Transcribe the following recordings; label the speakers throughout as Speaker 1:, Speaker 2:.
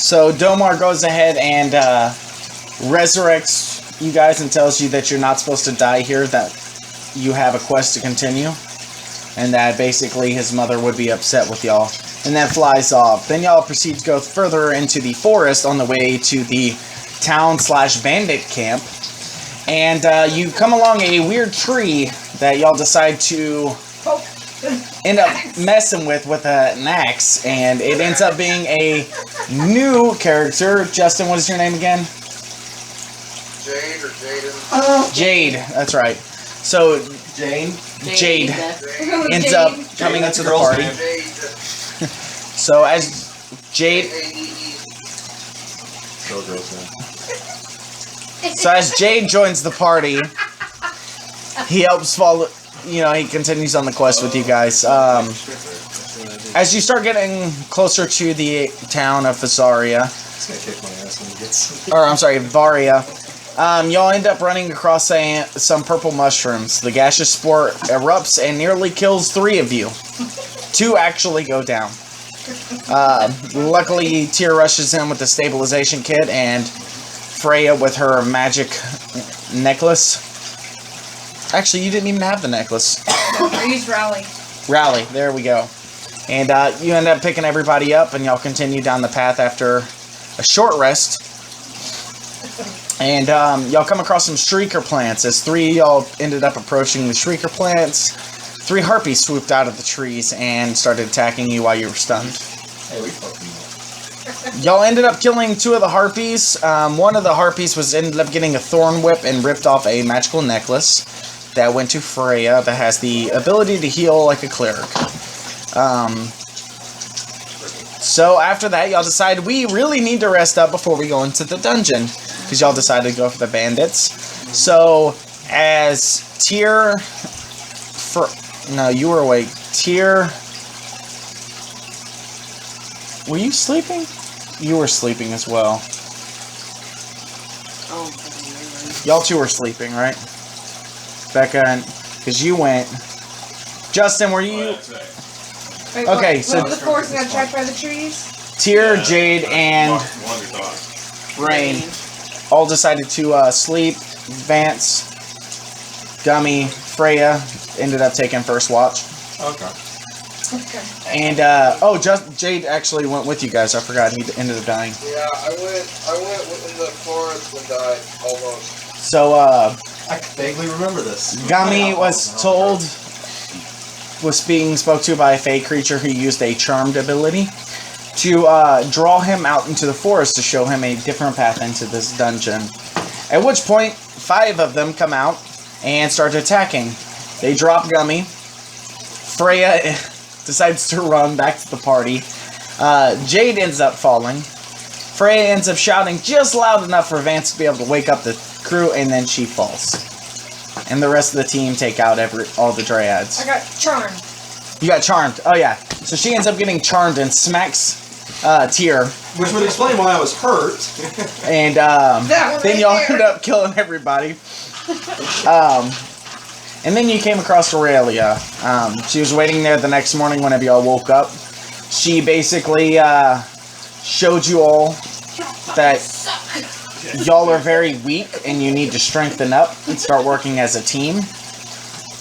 Speaker 1: So Domar goes ahead and resurrects you guys and tells you that you're not supposed to die here, that you have a quest to continue, and that basically his mother would be upset with y'all, and then flies off. Then y'all proceed to go further into the forest on the way to the town/bandit camp, and you come along a weird tree that y'all decide to end up messing with an axe, and it ends up being a new character. Justin, what is your name again?
Speaker 2: Jade or Jaden?
Speaker 1: Jade, that's right. So Jade ends up coming into the party. So as Jade, joins the party, he helps follow. You know, he continues on the quest with you guys. As you start getting closer to the town of Varia, Varia, y'all end up running across some purple mushrooms. The gaseous spore erupts and nearly kills 3 of you. 2 actually go down. Luckily, Tyr rushes in with the stabilization kit, and Freya with her magic necklace. Actually, you didn't even have the necklace.
Speaker 3: I used Rally.
Speaker 1: Rally, there we go. And you end up picking everybody up, and y'all continue down the path after a short rest. And y'all come across some shrieker plants. As 3 of y'all ended up approaching the shrieker plants, 3 harpies swooped out of the trees and started attacking you while you were stunned.
Speaker 4: Hey, we fucking
Speaker 1: Y'all ended up killing 2 of the harpies. One of the harpies ended up getting a thorn whip and ripped off a magical necklace that went to Freya that has the ability to heal like a cleric. So after that, y'all decided we really need to rest up before we go into the dungeon, because y'all decided to go for the bandits. So as Tyr, no, you were awake. Tyr, were you sleeping? You were sleeping as well.
Speaker 3: Oh.
Speaker 1: Y'all 2 were sleeping, right? Becca, and because you went. Justin, were you?
Speaker 3: Wait,
Speaker 1: okay, so
Speaker 3: the forest got attacked by the trees.
Speaker 1: Tyr, Jade, and Rayn all decided to sleep. Vance, Gummy, Freya ended up taking first watch.
Speaker 4: Okay.
Speaker 1: And Jade actually went with you guys. I forgot he ended up dying.
Speaker 2: Yeah, I went in the forest and died almost.
Speaker 1: So
Speaker 4: I vaguely remember this.
Speaker 1: Gummy was being spoke to by a fey creature who used a charmed ability to draw him out into the forest to show him a different path into this dungeon. At which point, 5 of them come out and start attacking. They drop Gummy. Freya decides to run back to the party. Jade ends up falling. Freya ends up shouting just loud enough for Vance to be able to wake up the crew, and then she falls. And the rest of the team take out all the dryads.
Speaker 3: I got charmed.
Speaker 1: You got charmed. Oh yeah. So she ends up getting charmed and smacks Tyr.
Speaker 4: Which would explain why I was hurt.
Speaker 1: And then y'all end up killing everybody. And then you came across Aurelia. She was waiting there the next morning whenever y'all woke up. She basically showed you all that y'all are very weak and you need to strengthen up and start working as a team.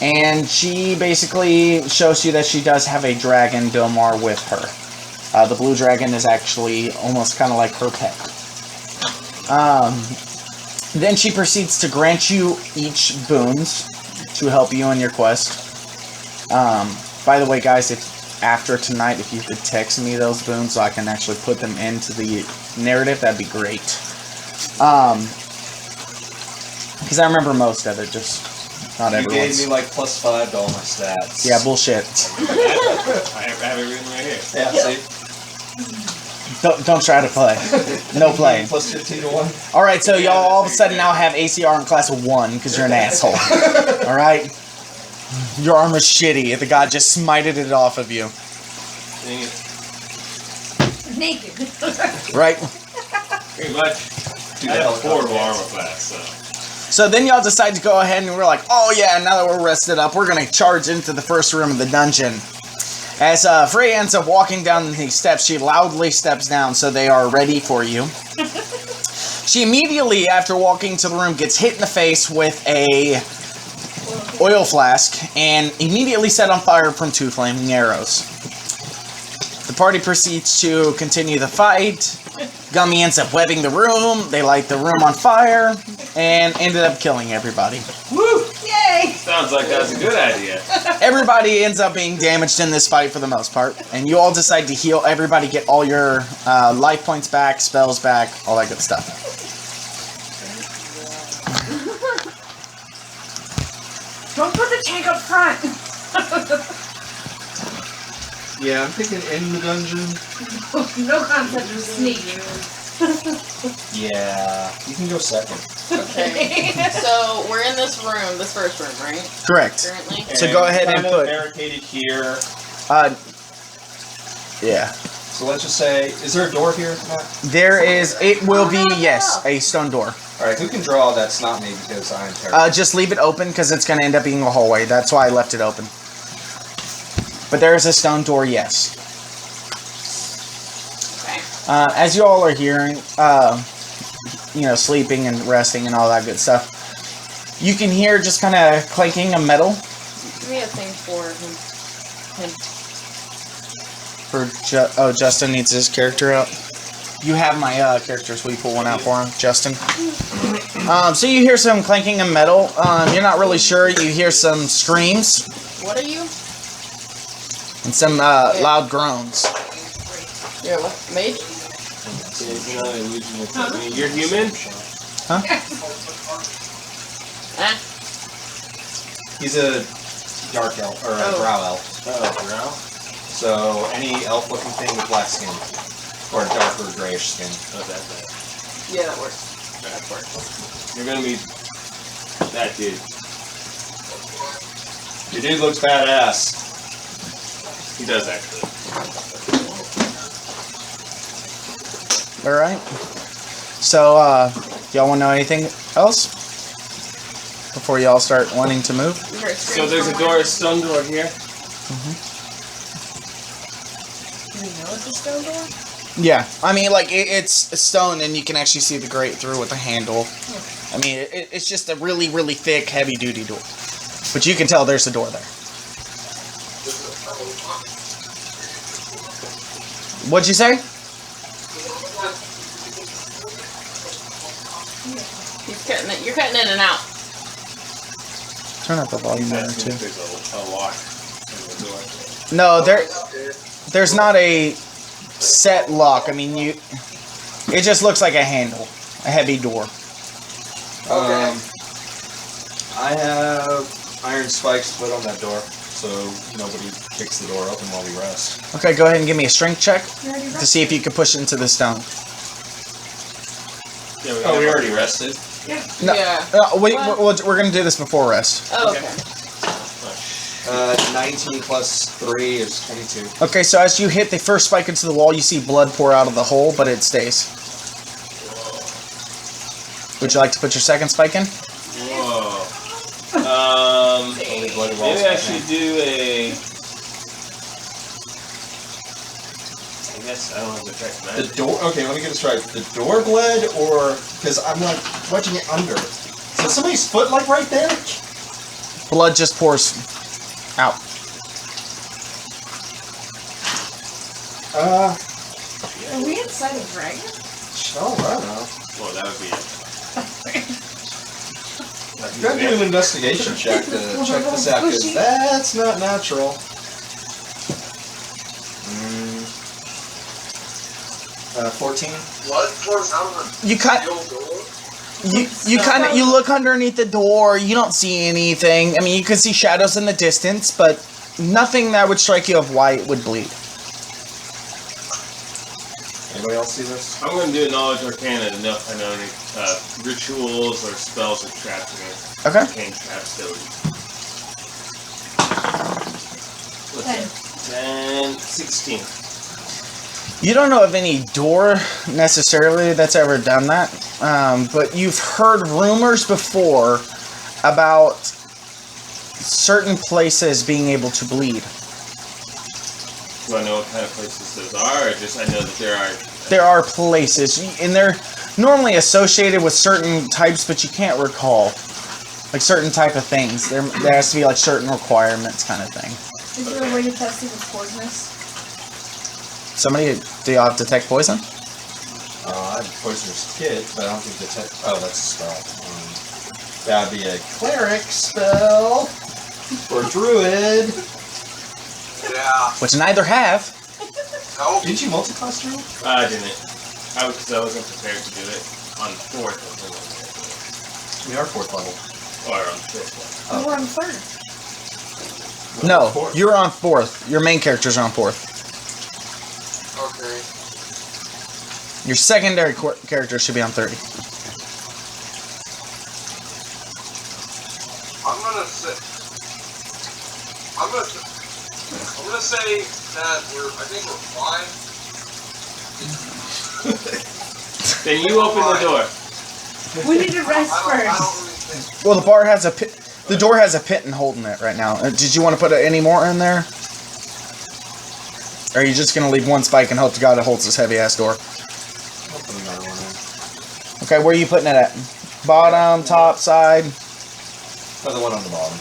Speaker 1: And she basically shows you that she does have a dragon, Domar, with her. The blue dragon is actually almost kind of like her pet. Then she proceeds to grant you each boons to help you in your quest. By the way, guys, after tonight, if you could text me those boons so I can actually put them into the narrative, that'd be great. Because I remember most of it, just not everyone's.
Speaker 4: You gave me like +5 to all my stats.
Speaker 1: Yeah, bullshit.
Speaker 5: I have it written right here.
Speaker 4: Yeah, see?
Speaker 1: Don't try to play. No playing.
Speaker 4: +15 to 1.
Speaker 1: Alright, so y'all all of a sudden now have ACR in class of 1 because you're an asshole. Alright? Your armor's shitty. The god just smited it off of you.
Speaker 3: Naked.
Speaker 1: Right?
Speaker 5: Pretty much. I have a 4 armor class, so.
Speaker 1: So then y'all decide to go ahead and we're like, oh yeah, now that we're rested up, we're going to charge into the first room of the dungeon. As Freya ends up walking down these steps, she loudly steps down so they are ready for you. She immediately, after walking to the room, gets hit in the face with a oil flask and immediately set on fire from 2 flaming arrows. The party proceeds to continue the fight. Gummy ends up webbing the room. They light the room on fire and ended up killing everybody.
Speaker 5: Woo!
Speaker 3: Yay!
Speaker 5: Sounds like that's a good idea.
Speaker 1: Everybody ends up being damaged in this fight for the most part, and you all decide to heal. Everybody get all your life points back, spells back, all that good stuff.
Speaker 3: Don't put the tank up front.
Speaker 4: Yeah, I'm thinking in the dungeon.
Speaker 3: No concept of sneak.
Speaker 4: Yeah, you can go second.
Speaker 6: Okay. So we're in this room, this first room, right?
Speaker 1: Correct.
Speaker 6: Currently.
Speaker 1: So go ahead and
Speaker 4: kind of
Speaker 1: put-
Speaker 4: barricaded here.
Speaker 1: Yeah.
Speaker 4: So let's just say, is there a door here, Matt?
Speaker 1: There is, it will be, yes, a stone door.
Speaker 4: Alright, who can draw? That's not me because I'm terrible.
Speaker 1: Just leave it open because it's going to end up being a hallway. That's why I left it open. But there is a stone door, yes.
Speaker 6: Okay.
Speaker 1: As you all are hearing, you know, sleeping and resting and all that good stuff, you can hear just kind of clanking of metal.
Speaker 6: Give me a thing for him.
Speaker 1: Justin needs his character out. You have my characters. Will you pull one out for him, Justin? So you hear some clanking of metal. You're not really sure. You hear some screams
Speaker 6: What are you?
Speaker 1: and some loud groans.
Speaker 6: Yeah, what? Mage?
Speaker 5: You're not an illusionist. I mean, you're human?
Speaker 1: Huh?
Speaker 6: Ah.
Speaker 4: He's a dark elf, or a
Speaker 6: Oh.
Speaker 4: brow elf.
Speaker 5: Oh, now?
Speaker 4: So any elf-looking thing with black skin. Or darker grayish skin.
Speaker 5: Oh, that's that.
Speaker 6: Yeah, that works.
Speaker 5: That works. You're gonna be that dude.
Speaker 4: Your dude looks badass.
Speaker 5: He does actually.
Speaker 1: All right. So, y'all want to know anything else before y'all start wanting to move?
Speaker 6: You heard
Speaker 5: So
Speaker 6: screams
Speaker 5: there's a
Speaker 6: somewhere?
Speaker 5: door, a stone door here.
Speaker 6: Do we know it's a stone door?
Speaker 1: Yeah, I mean, like it's a stone, and you can actually see the grate through with a handle. I mean, it's just a really, really thick, heavy-duty door. But you can tell there's a door there. What'd you say?
Speaker 6: He's cutting it. You're cutting in and out.
Speaker 1: Turn up the volume there
Speaker 5: That's
Speaker 1: too.
Speaker 5: there's a lock in the door.
Speaker 1: No, there's not a set lock. I mean, it just looks like a handle, a heavy door.
Speaker 4: I have iron spikes put on that door, so nobody kicks the door open while we rest.
Speaker 1: Okay, go ahead and give me a strength check
Speaker 3: You already
Speaker 1: to see if you can push into the stone.
Speaker 5: Yeah,
Speaker 4: Oh, we already rested?
Speaker 1: No,
Speaker 6: Yeah.
Speaker 1: we're gonna do this before rest.
Speaker 6: Oh, okay.
Speaker 4: 19 plus 3 is 22.
Speaker 1: Okay, so as you hit the first spike into the wall, you see blood pour out of the hole, but it stays. Would you like to put your second spike in?
Speaker 5: Whoa.
Speaker 4: Only bloody walls.
Speaker 5: Maybe I should do a. I guess I don't have to check
Speaker 4: The
Speaker 5: that.
Speaker 4: door. Okay, let me get this right. The door bled, or because I'm like wedging it under. So somebody's foot like right there.
Speaker 1: Blood just pours out.
Speaker 3: Are we inside a dragon?
Speaker 4: Oh, I don't know.
Speaker 5: Well, that would be it.
Speaker 4: You gotta do an investigation check to check this out, because that's not natural. 14.
Speaker 2: Blood pours out of
Speaker 1: You kind
Speaker 2: the old door.
Speaker 1: you look underneath the door. You don't see anything. I mean, you can see shadows in the distance, but nothing that would strike you of why it would bleed.
Speaker 4: Anybody else see this?
Speaker 5: I'm going to do a knowledge arcana to know if I know any rituals or spells or traps in it.
Speaker 1: Okay.
Speaker 5: Arcane traps that would. What's
Speaker 3: 10.
Speaker 5: that? 10, 16.
Speaker 1: You don't know of any door necessarily that's ever done that, but you've heard rumors before about certain places being able to bleed.
Speaker 5: Do I know what kind of places those are, or just I know that there are?
Speaker 1: There are places, and they're normally associated with certain types, but you can't recall. Like certain type of things. There has to be like certain requirements kind of thing.
Speaker 3: Is there a way to test if it's poisonous?
Speaker 1: Somebody, do y'all detect poison?
Speaker 4: I have a poisoner's kit, but I don't think oh, that's a spell. That'd be a cleric spell. Or druid.
Speaker 2: Yeah.
Speaker 1: Which neither have.
Speaker 2: Nope.
Speaker 4: Didn't you multiclass druid?
Speaker 5: I didn't. Because I wasn't prepared to do it on 4th.
Speaker 4: We are 4th level.
Speaker 5: Or on 5th level.
Speaker 3: We're on 3rd.
Speaker 1: No,
Speaker 4: Fourth.
Speaker 1: you're on 4th. Your main character's on 4th.
Speaker 2: Okay.
Speaker 1: Your secondary character should be on 30.
Speaker 2: I'm gonna say that I think we're fine.
Speaker 5: Then you open the door.
Speaker 3: We need to rest
Speaker 2: I don't
Speaker 3: first.
Speaker 2: really think.
Speaker 1: Well, the bar has a pit. The door has a pit and holding it right now. Did you want to put any more in there? Or are you just gonna leave one spike and hope to God it holds this heavy ass door?
Speaker 4: I'll put another one in.
Speaker 1: Okay, where are you putting it at? Bottom, top, side?
Speaker 4: Another one on the bottom.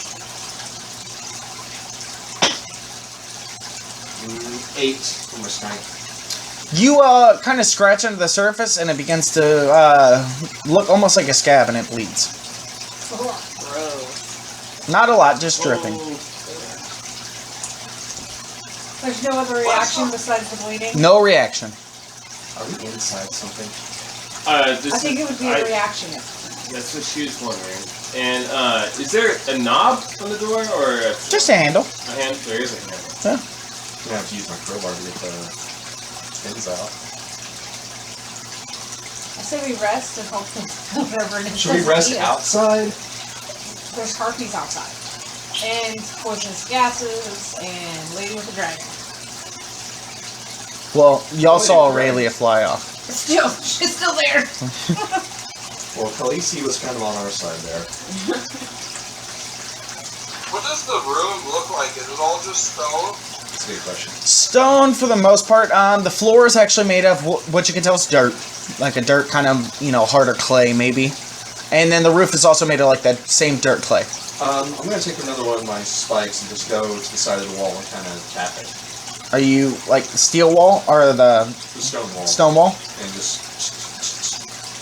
Speaker 4: 8 for my strength.
Speaker 1: You kind of scratch under the surface and it begins to look almost like a scab and it bleeds. Not a lot, just dripping.
Speaker 3: There's no other reaction besides the bleeding?
Speaker 1: No reaction.
Speaker 4: Are we inside something?
Speaker 3: I think it would be a reaction.
Speaker 5: That's what she was wondering. And is there a knob on the door or
Speaker 1: Just a handle.
Speaker 5: a hand? There is a handle.
Speaker 1: Yeah.
Speaker 4: I'm gonna have to use my crowbar to get the pins out.
Speaker 3: I say we rest and hope that whatever it is.
Speaker 4: Should we
Speaker 3: doesn't
Speaker 4: rest
Speaker 3: eat us.
Speaker 4: outside?
Speaker 3: There's harpies outside. And poisonous gases and Lady with the Dragon.
Speaker 1: Well, y'all saw Aurelia fly off.
Speaker 3: Still, she's still there.
Speaker 4: Well, Khaleesi was kind of on our side there.
Speaker 2: What does the room look like? Is it all just stone?
Speaker 4: That's a good question.
Speaker 1: Stone for the most part. The floor is actually made of what you can tell is dirt. Like a dirt kind of, harder clay maybe. And then the roof is also made of like that same dirt clay.
Speaker 4: I'm gonna take another one of my spikes and just go to the side of the wall and kind of tap it.
Speaker 1: Are you like steel wall or the
Speaker 4: The stone wall.
Speaker 1: stone wall?
Speaker 4: And just...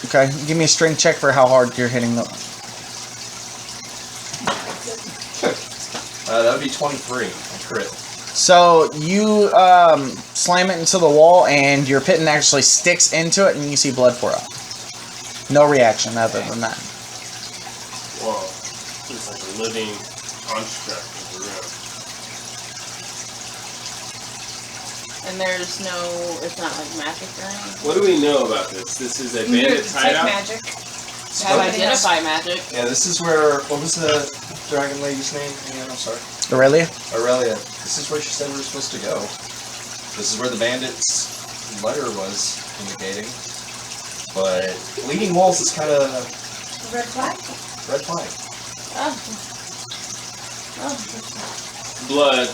Speaker 1: Okay, give me a strength check for how hard you're hitting the...
Speaker 4: that would be 23. A crit.
Speaker 1: So you slam it into the wall and your piton actually sticks into it and you see blood pour out. No reaction other than that.
Speaker 5: Whoa. It's like a living construct of the room.
Speaker 6: And there's no, it's not like magic or anything.
Speaker 5: What do we know about this? This is a bandit
Speaker 3: Take
Speaker 5: hideout?
Speaker 3: magic.
Speaker 6: Have identify magic.
Speaker 4: Yeah, this is where... What was the dragon lady's name again? I'm sorry.
Speaker 1: Aurelia?
Speaker 4: Aurelia. This is where she said we were supposed to go. This is where the bandit's letter was indicating. But bleeding walls is kind of
Speaker 3: Red flag?
Speaker 4: red flag.
Speaker 6: Oh.
Speaker 5: Blood,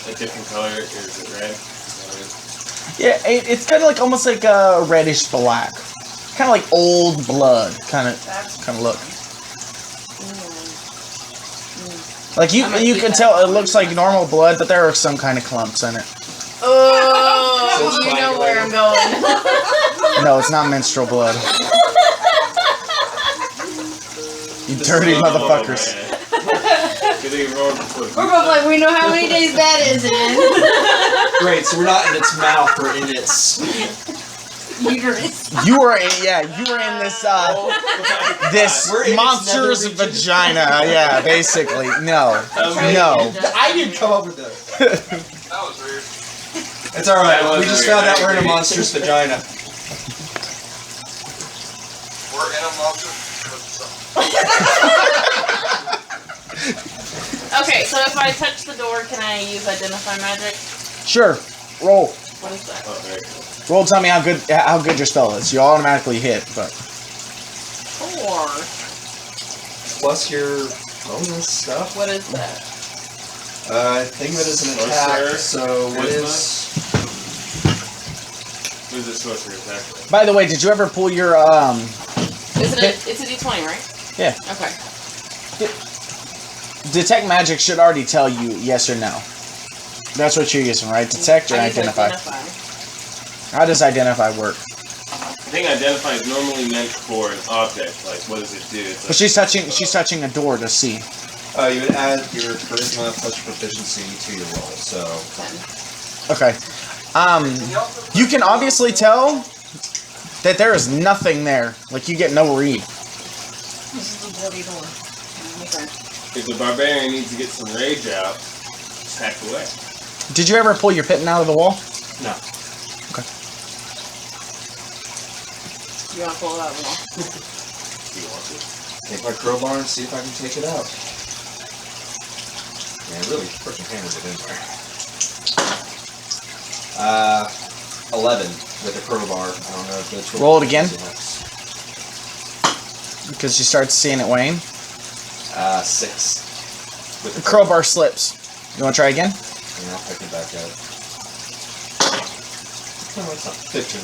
Speaker 5: a different color. Is it red?
Speaker 1: Yeah, it's kind of like almost like a reddish black. Kind of like old blood kind of look. Like you can tell it looks like normal blood, but there are some kind of clumps in it.
Speaker 6: Oh, you know where I'm going.
Speaker 1: No, it's not menstrual blood. You dirty motherfuckers.
Speaker 6: We're both like, we know how many days that is in.
Speaker 4: Great, so we're not in its mouth, we're in its...
Speaker 3: Uterus.
Speaker 1: You were in this this
Speaker 4: We're in its
Speaker 1: monster's
Speaker 4: nether region.
Speaker 1: vagina. Yeah, basically. No.
Speaker 4: I didn't come up with that.
Speaker 2: That was weird.
Speaker 4: It's alright,
Speaker 5: That was
Speaker 4: we just
Speaker 5: weird,
Speaker 4: found out
Speaker 5: I
Speaker 4: we're in a
Speaker 5: agree.
Speaker 4: monstrous vagina.
Speaker 2: We're in a monster.
Speaker 6: Okay, so if I touch the door, can I use identify magic?
Speaker 1: Sure. Roll.
Speaker 6: What is that?
Speaker 5: Oh, very cool.
Speaker 1: Roll. Tell me how good your spell is. You automatically hit, but
Speaker 6: 4.
Speaker 4: Plus your bonus stuff.
Speaker 6: What is that?
Speaker 4: Think of it as an attack, so what is...
Speaker 5: What is the sorcerer attack?
Speaker 1: By the way, did you ever pull your
Speaker 6: It's a D20, right?
Speaker 1: Yeah.
Speaker 6: Okay.
Speaker 1: Detect magic should already tell you yes or no. That's what you're using, right? Detect or
Speaker 6: I use
Speaker 1: identify?
Speaker 6: identify.
Speaker 1: How does identify work?
Speaker 5: I think identify is normally meant for an object. Like, what does it do? It's
Speaker 1: But she's touching a door to see.
Speaker 4: You would add your charisma plus proficiency to your roll, so...
Speaker 6: 10.
Speaker 1: Okay. You can obviously tell that there is nothing there. Like, you get no read.
Speaker 3: This is the bloody door.
Speaker 6: Okay.
Speaker 5: If the barbarian needs to get some rage out, just hack away.
Speaker 1: Did you ever pull your pittance out of the wall?
Speaker 4: No.
Speaker 1: Okay.
Speaker 6: You want to pull it out of the wall?
Speaker 5: Do you want to?
Speaker 4: Take my crowbar and see if I can take it out. Yeah, I really freaking hammered it in there. 11 with a crowbar. I don't know if it's...
Speaker 1: Roll it again. Because you start seeing it wane.
Speaker 4: 6. With
Speaker 1: The crowbar slips. You want to try again?
Speaker 4: And I'll pick it back up. No, it's not. 15.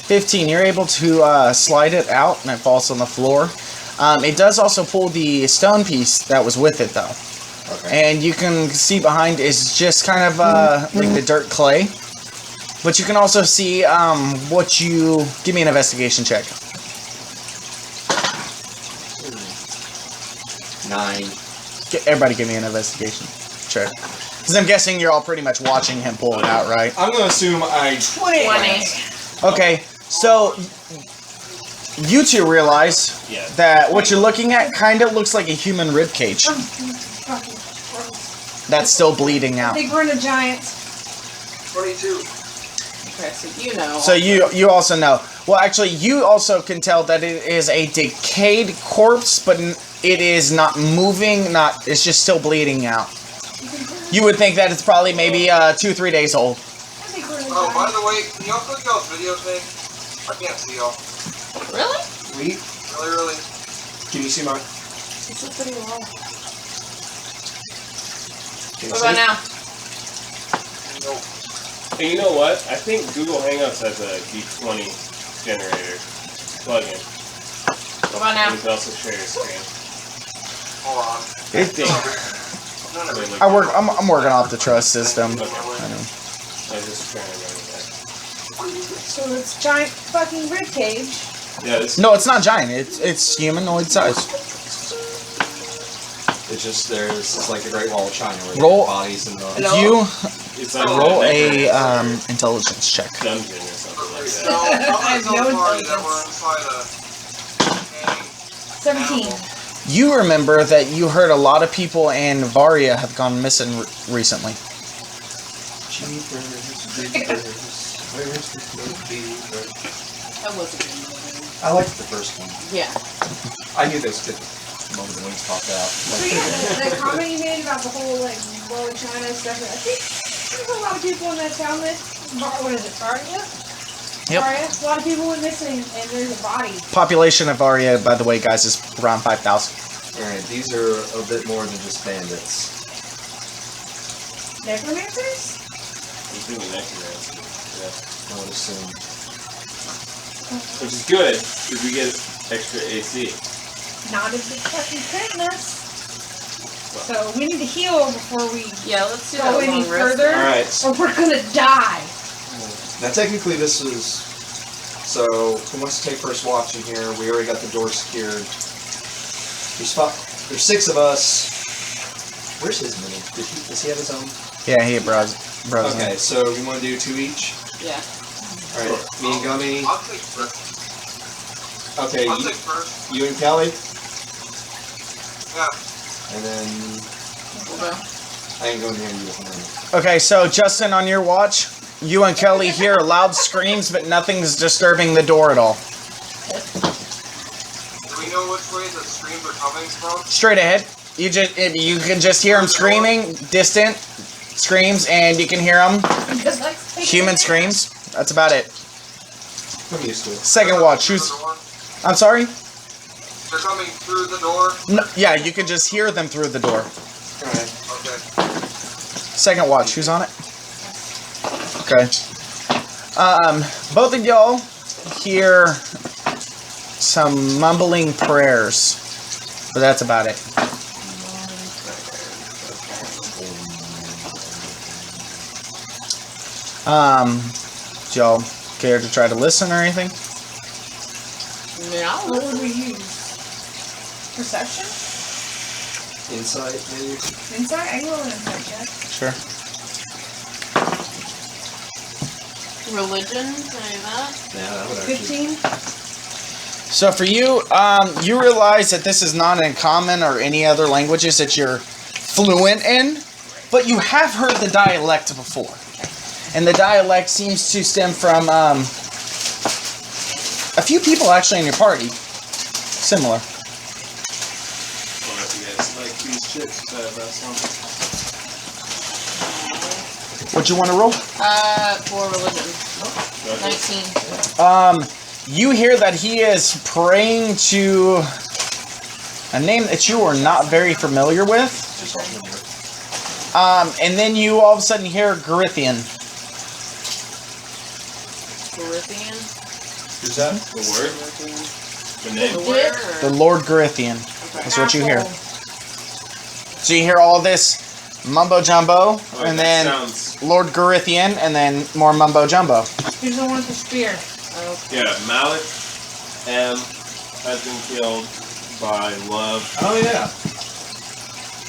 Speaker 1: 15. You're able to slide it out, and it falls on the floor. It does also pull the stone piece that was with it, though.
Speaker 4: Okay.
Speaker 1: And you can see behind is just kind of like the dirt clay. But you can also see what you... Give me an investigation check.
Speaker 4: 9.
Speaker 1: Everybody give me an investigation check. Because I'm guessing you're all pretty much watching him pull it out, right?
Speaker 4: I'm going to assume I...
Speaker 6: 20.
Speaker 1: Okay, so you two realize
Speaker 5: Yeah.
Speaker 1: that what you're looking at kind of looks like a human rib cage that's still bleeding out.
Speaker 3: Big run of giants.
Speaker 2: 22.
Speaker 6: Okay, so you know.
Speaker 1: So you also know. Well, actually, you also can tell that it is a decayed corpse, but it is not moving. It's just still bleeding out. You would think that it's probably maybe 2-3 days old.
Speaker 2: Oh, by the way, can y'all click y'all's videos, Nick? I can't see y'all.
Speaker 6: Really?
Speaker 4: Sweet.
Speaker 2: Really?
Speaker 4: Can you see mine?
Speaker 6: It's a pretty low.
Speaker 4: Can you
Speaker 6: What about
Speaker 4: see?
Speaker 6: now?
Speaker 2: Nope.
Speaker 5: And you know what? I think Google Hangouts has a D20 generator plugin.
Speaker 6: What about now?
Speaker 5: You can also share your screen.
Speaker 2: Hold on.
Speaker 5: I think.
Speaker 1: I'm working off the trust system.
Speaker 5: Okay.
Speaker 1: I know.
Speaker 5: I was just trying to remember that.
Speaker 3: So it's giant fucking rib cage.
Speaker 5: Yeah, this
Speaker 1: No, it's not giant. It's humanoid size.
Speaker 4: It's just it's like the Great Wall of China where
Speaker 1: Roll-
Speaker 4: the bodies and the...
Speaker 1: You
Speaker 5: it's like
Speaker 1: roll
Speaker 5: a
Speaker 1: a intelligence check.
Speaker 5: dungeon or something like
Speaker 2: So,
Speaker 5: that.
Speaker 2: how
Speaker 3: I have
Speaker 2: many
Speaker 3: no
Speaker 2: party that
Speaker 3: intelligence.
Speaker 2: were inside a
Speaker 3: 17.
Speaker 1: You remember that you heard a lot of people in Varia have gone missing recently.
Speaker 6: That wasn't a good movie.
Speaker 4: I liked the first one.
Speaker 6: Yeah.
Speaker 4: I knew this could the moment the wings popped out.
Speaker 3: So yeah, the comment you made about the whole like Wall of China stuff, I think there's a lot of people in that town that, what is it, Varia?
Speaker 1: Yep.
Speaker 3: Varia? A lot of people went missing and there's a body.
Speaker 1: Population of Varia, by the way, guys, is around 5,000.
Speaker 4: Alright, these are a bit more than just bandits.
Speaker 3: Necromancers?
Speaker 5: I'm thinking necromancy. Yeah.
Speaker 4: I would assume.
Speaker 5: Which is good, because we get extra AC.
Speaker 3: Not if it's fucking fitness. So we need to heal before we
Speaker 6: Yeah, let's do
Speaker 3: go
Speaker 6: that
Speaker 3: any
Speaker 6: long rest.
Speaker 3: further,
Speaker 4: Alright.
Speaker 3: or we're gonna die.
Speaker 4: Now technically this is... So, who wants to take first watch in here? We already got the door secured. There's 6 of us. Where's his mini? Does he have his own?
Speaker 1: Yeah, he bros.
Speaker 4: Okay, so we want to do 2 each?
Speaker 6: Yeah.
Speaker 4: Alright, me and Gummy.
Speaker 2: I'll take first.
Speaker 4: Okay,
Speaker 2: I'll take first.
Speaker 4: you and Kelly?
Speaker 2: Yeah.
Speaker 4: And then...
Speaker 6: We'll go.
Speaker 4: I ain't going near you with mine.
Speaker 1: Okay, so Justin, on your watch, you and Kelly hear loud screams, but nothing's disturbing the door at all.
Speaker 2: Do we know which way the screams are coming from?
Speaker 1: Straight ahead. You can just hear them screaming, distant screams, and you can hear them
Speaker 3: Because let's take
Speaker 1: human
Speaker 3: it.
Speaker 1: screams. That's about it.
Speaker 4: I'm used to it.
Speaker 1: Second watch.
Speaker 2: Through
Speaker 1: Who's?
Speaker 2: the door?
Speaker 1: I'm sorry.
Speaker 2: They're coming through the door?
Speaker 1: No, yeah, you can just hear them through the door.
Speaker 4: Alright.
Speaker 2: Okay.
Speaker 1: Second watch. Who's on it? Okay. Both of y'all hear some mumbling prayers, but that's about it. Do y'all care to try to listen or anything?
Speaker 6: Yeah.
Speaker 3: What would we use? Perception?
Speaker 4: Insight, maybe?
Speaker 3: Insight? I can roll an insight check.
Speaker 1: Sure.
Speaker 6: Religion, can I do that?
Speaker 4: Yeah, that would actually...
Speaker 3: 15?
Speaker 1: So for you, you realize that this is not in common or any other languages that you're fluent in, but you have heard the dialect before. And the dialect seems to stem from a few people actually in your party. Similar.
Speaker 5: Well, you guys like these chicks, that's
Speaker 1: What you want to roll?
Speaker 6: For religion. 19.
Speaker 1: You hear that he is praying to a name that you are not very familiar with. And then you all of a sudden hear Garithian.
Speaker 6: Corinthian?
Speaker 4: Who's that?
Speaker 5: the word. The name.
Speaker 6: The word? Or?
Speaker 1: The Lord Garithian.
Speaker 6: Okay.
Speaker 1: That's what you hear. So you hear all this mumbo jumbo,
Speaker 5: Oh,
Speaker 1: and
Speaker 5: that
Speaker 1: then
Speaker 5: sounds.
Speaker 1: Lord Garithian, and then more mumbo jumbo.
Speaker 3: Here's the one with the spear.
Speaker 5: Yeah, Malik M has been killed by Love.
Speaker 4: Oh, yeah.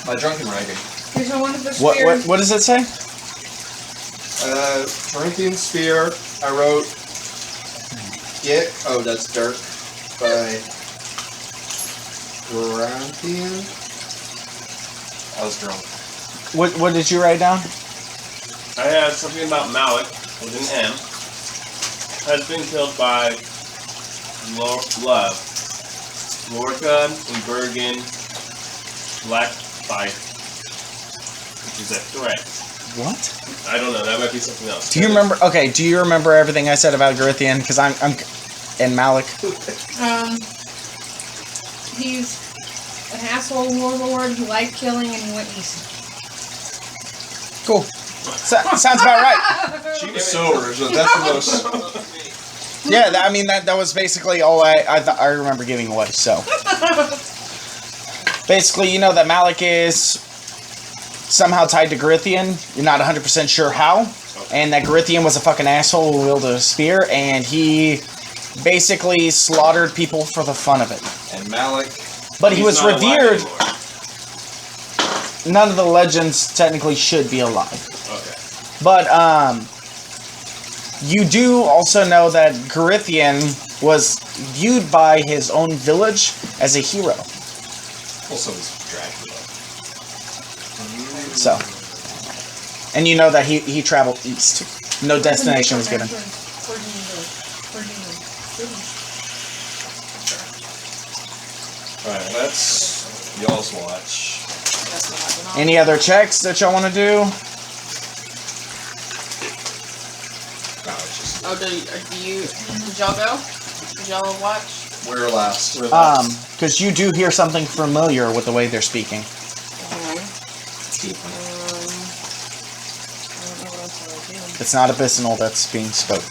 Speaker 4: By drunken writing.
Speaker 3: Here's the one with the spear.
Speaker 1: What does it say?
Speaker 4: Corinthian Spear. I wrote it. Oh, that's Dirk. By Corinthian. I was drunk.
Speaker 1: What did you write down?
Speaker 5: I had something about Malik with an M. Has been killed by Love. Lorca and Bergen Black Fife, which is a threat.
Speaker 1: What?
Speaker 5: I don't know, that might be something else.
Speaker 1: Do you remember? Okay, do you remember everything I said about Garithian? Because I'm and Malik.
Speaker 3: He's an asshole warlord. He liked killing and he went east.
Speaker 1: Cool. Sounds about right.
Speaker 4: She was sober, so that's the most...
Speaker 1: Yeah, I mean that was basically all I remember giving away. So basically, you know that Malik is somehow tied to Garithian. You're not 100% sure how, and that Garithian was a fucking asshole who wielded a spear, and he basically slaughtered people for the fun of it.
Speaker 4: And Malik...
Speaker 1: But he was
Speaker 5: not alive
Speaker 1: revered.
Speaker 5: anymore.
Speaker 1: None of the legends technically should be alive.
Speaker 5: Okay.
Speaker 1: But, you do also know that Garithian was viewed by his own village as a hero.
Speaker 4: Also, it's Dracula.
Speaker 1: So. And you know that he traveled east. No destination was given.
Speaker 4: Alright, that's y'all's watch.
Speaker 1: Any other checks that y'all want to do?
Speaker 4: No, it's just...
Speaker 6: Oh, did y'all go? Did y'all watch?
Speaker 4: We're last.
Speaker 1: Because you do hear something familiar with the way they're speaking.
Speaker 6: Okay. I don't know what else I would do.
Speaker 1: It's not abysmal that's being spoke.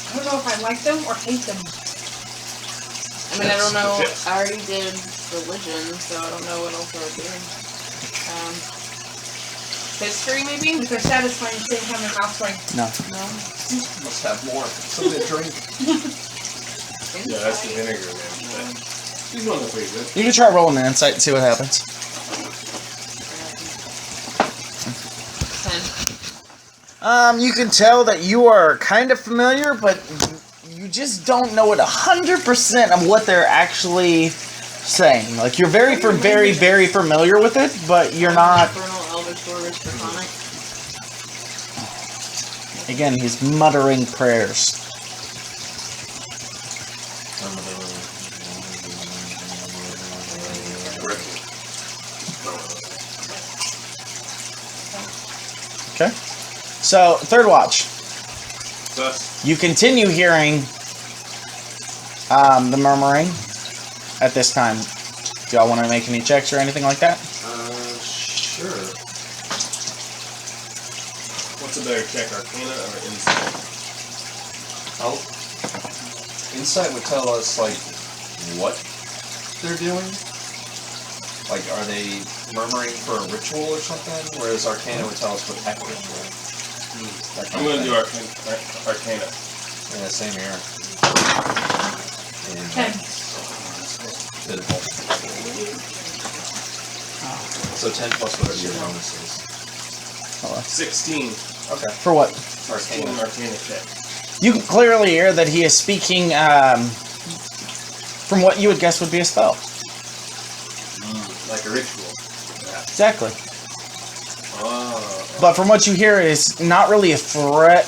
Speaker 3: I don't know if I like them or hate them.
Speaker 6: I mean, I don't know. I already did religion, so I don't know what else I would do. History, maybe?
Speaker 3: If they're satisfying, you think have their mouth going.
Speaker 1: No.
Speaker 6: No.
Speaker 4: Must have more. Something to drink.
Speaker 5: Yeah, that's the vinegar, man. These ones are pretty good.
Speaker 1: You can try rolling an insight and see what happens.
Speaker 6: 10.
Speaker 1: You can tell that you are kind of familiar, but you just don't know it 100% of what they're actually saying. Like, you're very familiar with it, but you're not...
Speaker 6: Infernal, Elvish, Dwarvish, Draconic.
Speaker 1: Again, he's muttering prayers. Okay. So, third watch.
Speaker 5: Thus,
Speaker 1: You continue hearing the murmuring at this time. Do y'all want to make any checks or anything like that?
Speaker 4: Sure.
Speaker 5: What's a better check, Arcana or Insight?
Speaker 4: Oh. Insight would tell us, like, what they're doing. Like, are they murmuring for a ritual or something? Whereas Arcana would tell us protect ritual. That kind
Speaker 5: I'm
Speaker 4: of
Speaker 5: gonna
Speaker 4: thing.
Speaker 5: do Arcana.
Speaker 4: Yeah, same here. And,
Speaker 3: 10.
Speaker 4: pitiful. So 10 plus whatever your bonus is.
Speaker 5: 16.
Speaker 4: Okay.
Speaker 1: For what?
Speaker 5: 16 Arcana check.
Speaker 1: You can clearly hear that he is speaking from what you would guess would be a spell.
Speaker 5: Like a ritual. Yeah.
Speaker 1: Exactly.
Speaker 5: Oh.
Speaker 1: But from what you hear, it's not really a threat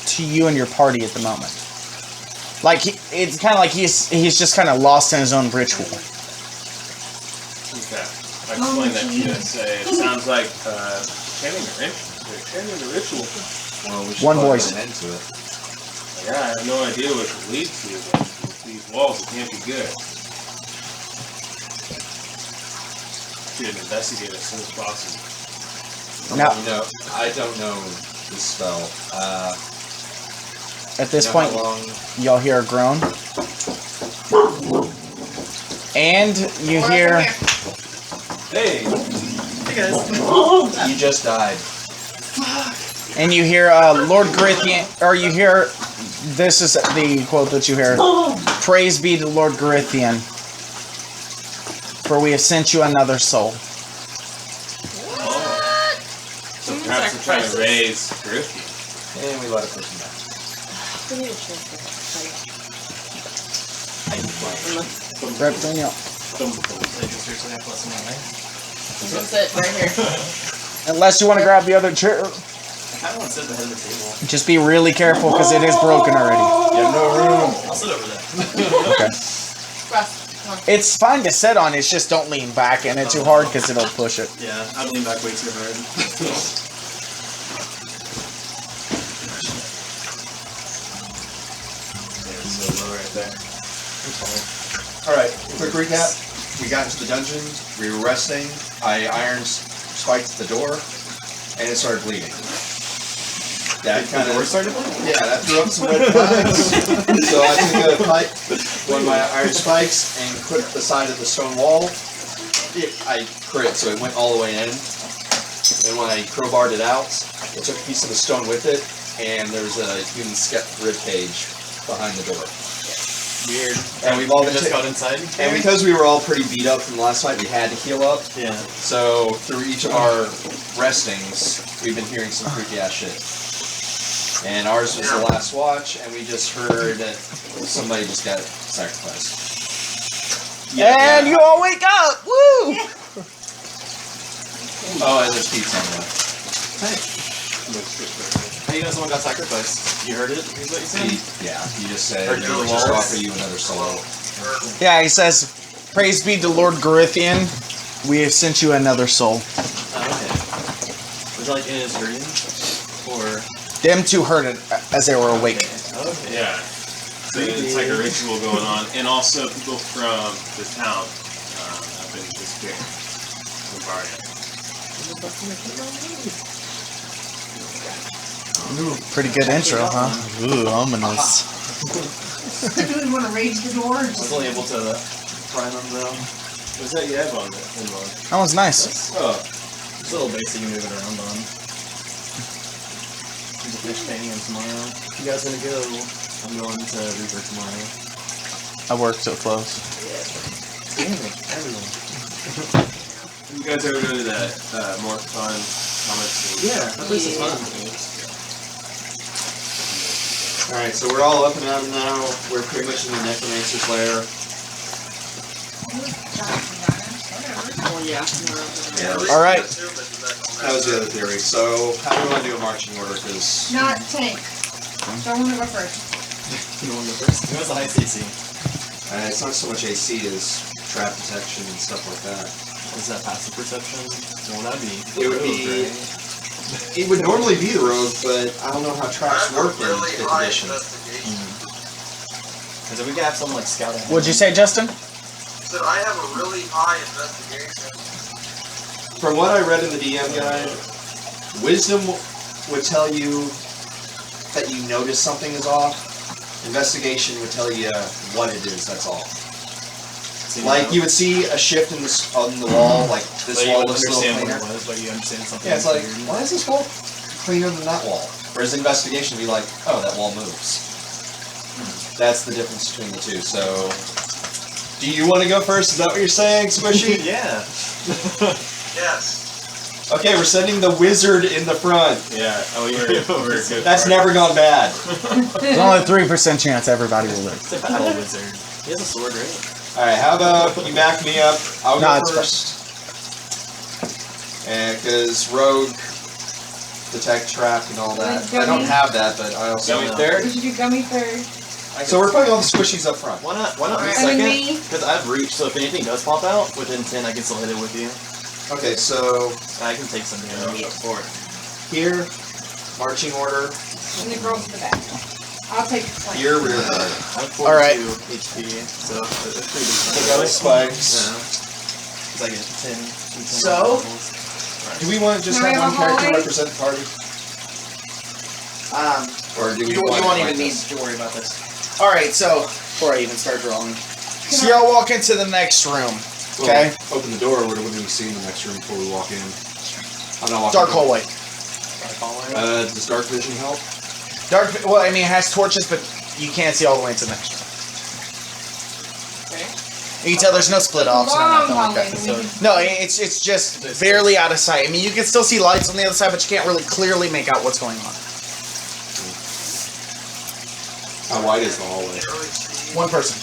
Speaker 1: to you and your party at the moment. Like, it's kind of like he's just kind of lost in his own ritual.
Speaker 5: Okay. I explained that to you and say it sounds like chanting a ritual.
Speaker 4: Well, we should
Speaker 1: One
Speaker 4: probably
Speaker 1: voice.
Speaker 4: put an end to it.
Speaker 5: Yeah, I have no idea what it leads to, but with these walls, it can't be good. Should investigate as soon as possible.
Speaker 1: Now,
Speaker 4: You know, I don't know this spell.
Speaker 1: at this
Speaker 4: know
Speaker 1: point,
Speaker 4: how long?
Speaker 1: y'all hear a groan. And you hear...
Speaker 4: Hey,
Speaker 7: Hey guys.
Speaker 4: you just died.
Speaker 1: And you hear Lord Garithian, or you hear, this is the quote that you hear, "Praise be to Lord Garithian, for we have sent you another soul."
Speaker 5: So perhaps we're trying to raise Griffin.
Speaker 4: And we let a person die.
Speaker 1: Reptilian.
Speaker 7: Seriously, have plus 1, right?
Speaker 6: That's it, right here.
Speaker 1: Unless you want to grab the other chair,
Speaker 7: I kind of want to sit at the head of the table.
Speaker 1: just be really careful because it is broken already.
Speaker 4: You have no room.
Speaker 7: I'll sit over there.
Speaker 1: Okay.
Speaker 6: Russ, come on.
Speaker 1: It's fine to sit on, it's just don't lean back in it too hard because it'll push it.
Speaker 7: Yeah, I'd lean back way too hard.
Speaker 5: So low right there.
Speaker 4: Alright, quick recap. We got into the dungeon, we were resting, I iron spiked the door, and it started bleeding. That kind of
Speaker 7: started bleeding?
Speaker 4: Yeah, that threw up some red flags. So I took a pipe, one of my iron spikes, and put it beside of the stone wall. I crit, so it went all the way in. And when I crowbarred it out, I took a piece of the stone with it, and there's a human rib cage behind the door.
Speaker 7: Weird.
Speaker 4: And we've all
Speaker 7: We
Speaker 4: been
Speaker 7: just got inside?
Speaker 4: and because we were all pretty beat up from last night, we had to heal up.
Speaker 7: Yeah.
Speaker 4: So through each of our restings, we've been hearing some creepy ass shit. And ours was the last watch, and we just heard that somebody just got sacrificed.
Speaker 1: And you all wake up! Woo!
Speaker 4: Oh, and there's pizza on the way.
Speaker 7: Hey, you know someone got sacrificed. You heard it? Is what you said?
Speaker 4: He just said,
Speaker 7: Heard
Speaker 4: we
Speaker 7: through the
Speaker 4: just
Speaker 7: walls?
Speaker 4: offer you another soul.
Speaker 1: Yeah, he says, "Praise be to Lord Garithian, we have sent you another soul."
Speaker 7: Oh, okay. Was it like in his dream? Or...
Speaker 1: Them two heard it as they were awake.
Speaker 7: Okay.
Speaker 5: Yeah. So it's like a ritual going on. And also people from the town have been disappearing from Varia.
Speaker 1: Ooh, pretty good intro, huh? Ooh, ominous.
Speaker 3: I really want to raise the door.
Speaker 7: I was only able to prime them though.
Speaker 5: What's that you have on there?
Speaker 1: That was nice.
Speaker 5: Oh,
Speaker 7: It's a little basic, you can move it around on. There's a fish painting in tomorrow. If you guys gonna go, I'm going to Reaper tomorrow.
Speaker 1: I work till close.
Speaker 7: Damn it, everyone.
Speaker 5: you guys ever go to that Morphon Comics?
Speaker 7: Yeah, that place is fun.
Speaker 4: Alright, so we're all up and out now. We're pretty much in the Necromancer's lair.
Speaker 6: Oh, yeah.
Speaker 1: All right.
Speaker 4: That was the other theory. So, how do we want to do a marching order? Because
Speaker 3: Not tank. So I want to go first.
Speaker 7: You want to go first? Who has the highest AC?
Speaker 4: it's not so much AC as trap detection and stuff like that.
Speaker 7: Is that passive perception? Well, that'd be.
Speaker 4: It would be-
Speaker 7: right?
Speaker 4: It would normally be the rogue, but I don't know how traps work in
Speaker 2: really
Speaker 4: 5th
Speaker 2: high
Speaker 4: edition.
Speaker 2: investigation.
Speaker 7: Because if we could have someone like scout ahead.
Speaker 1: What'd you say, Justin?
Speaker 2: Said I have a really high investigation.
Speaker 4: From what I read in the DM guide, wisdom would tell you that you notice something is off. Investigation would tell you what it is. That's all. Like you would see a shift in on the wall, like this wall looks a little cleaner.
Speaker 7: But you understand something.
Speaker 4: Yeah, it's like, why is this wall cleaner than that wall? Whereas investigation would be like, oh, that wall moves. That's the difference between the two. So, do you want to go first? Is that what you're saying, Squishy?
Speaker 7: Yeah.
Speaker 2: Yes.
Speaker 4: Okay, we're sending the wizard in the front.
Speaker 5: Yeah. Oh, we're good.
Speaker 4: That's never gone bad.
Speaker 1: There's only a 3% chance everybody will live.
Speaker 7: It's a battle wizard. He has a sword, right?
Speaker 4: Alright, how about you back me up? I'll
Speaker 1: No,
Speaker 4: go
Speaker 1: it's
Speaker 4: first. And because rogue, detect, trap, and all that. I don't have that, but I also.
Speaker 5: Gummy third?
Speaker 3: We should do Gummy third.
Speaker 4: So we're putting all the squishies up front.
Speaker 7: Why not me
Speaker 3: And
Speaker 7: second?
Speaker 3: then me.
Speaker 7: Because I have reach, so if anything does pop out, within 10 I can still hit it with you.
Speaker 4: Okay, so
Speaker 7: I can take some damage.
Speaker 4: here, marching order,
Speaker 3: And the girls in the back. I'll take the flank.
Speaker 4: your rear guard.
Speaker 7: I'm 42
Speaker 1: Alright.
Speaker 7: HP, so it's pretty
Speaker 4: Take
Speaker 7: decent.
Speaker 4: out the spikes.
Speaker 7: Yeah. Because I get 10.
Speaker 1: So?
Speaker 4: Do we want to just
Speaker 3: Can we
Speaker 4: have
Speaker 3: have
Speaker 4: one
Speaker 3: a
Speaker 4: character
Speaker 3: hallway?
Speaker 4: represent the party? Or do we
Speaker 1: You
Speaker 4: want
Speaker 1: won't
Speaker 4: like
Speaker 1: even need
Speaker 4: this?
Speaker 1: to worry about this. Alright, so, before I even start drawing. So y'all walk into the next room, okay?
Speaker 8: Well, open the door. What do we see in the next room before we walk in? I'm not walking
Speaker 1: Dark
Speaker 8: in.
Speaker 1: hallway.
Speaker 8: Does dark vision help?
Speaker 1: Dark, well, I mean, it has torches, but you can't see all the way into the next room. You can tell there's no split offs or
Speaker 3: Long
Speaker 1: nothing like
Speaker 3: hallway.
Speaker 1: that.
Speaker 3: We can-
Speaker 1: No, it's just barely out of sight. I mean, you can still see lights on the other side, but you can't really clearly make out what's going on.
Speaker 8: How wide is the hallway?
Speaker 1: One person.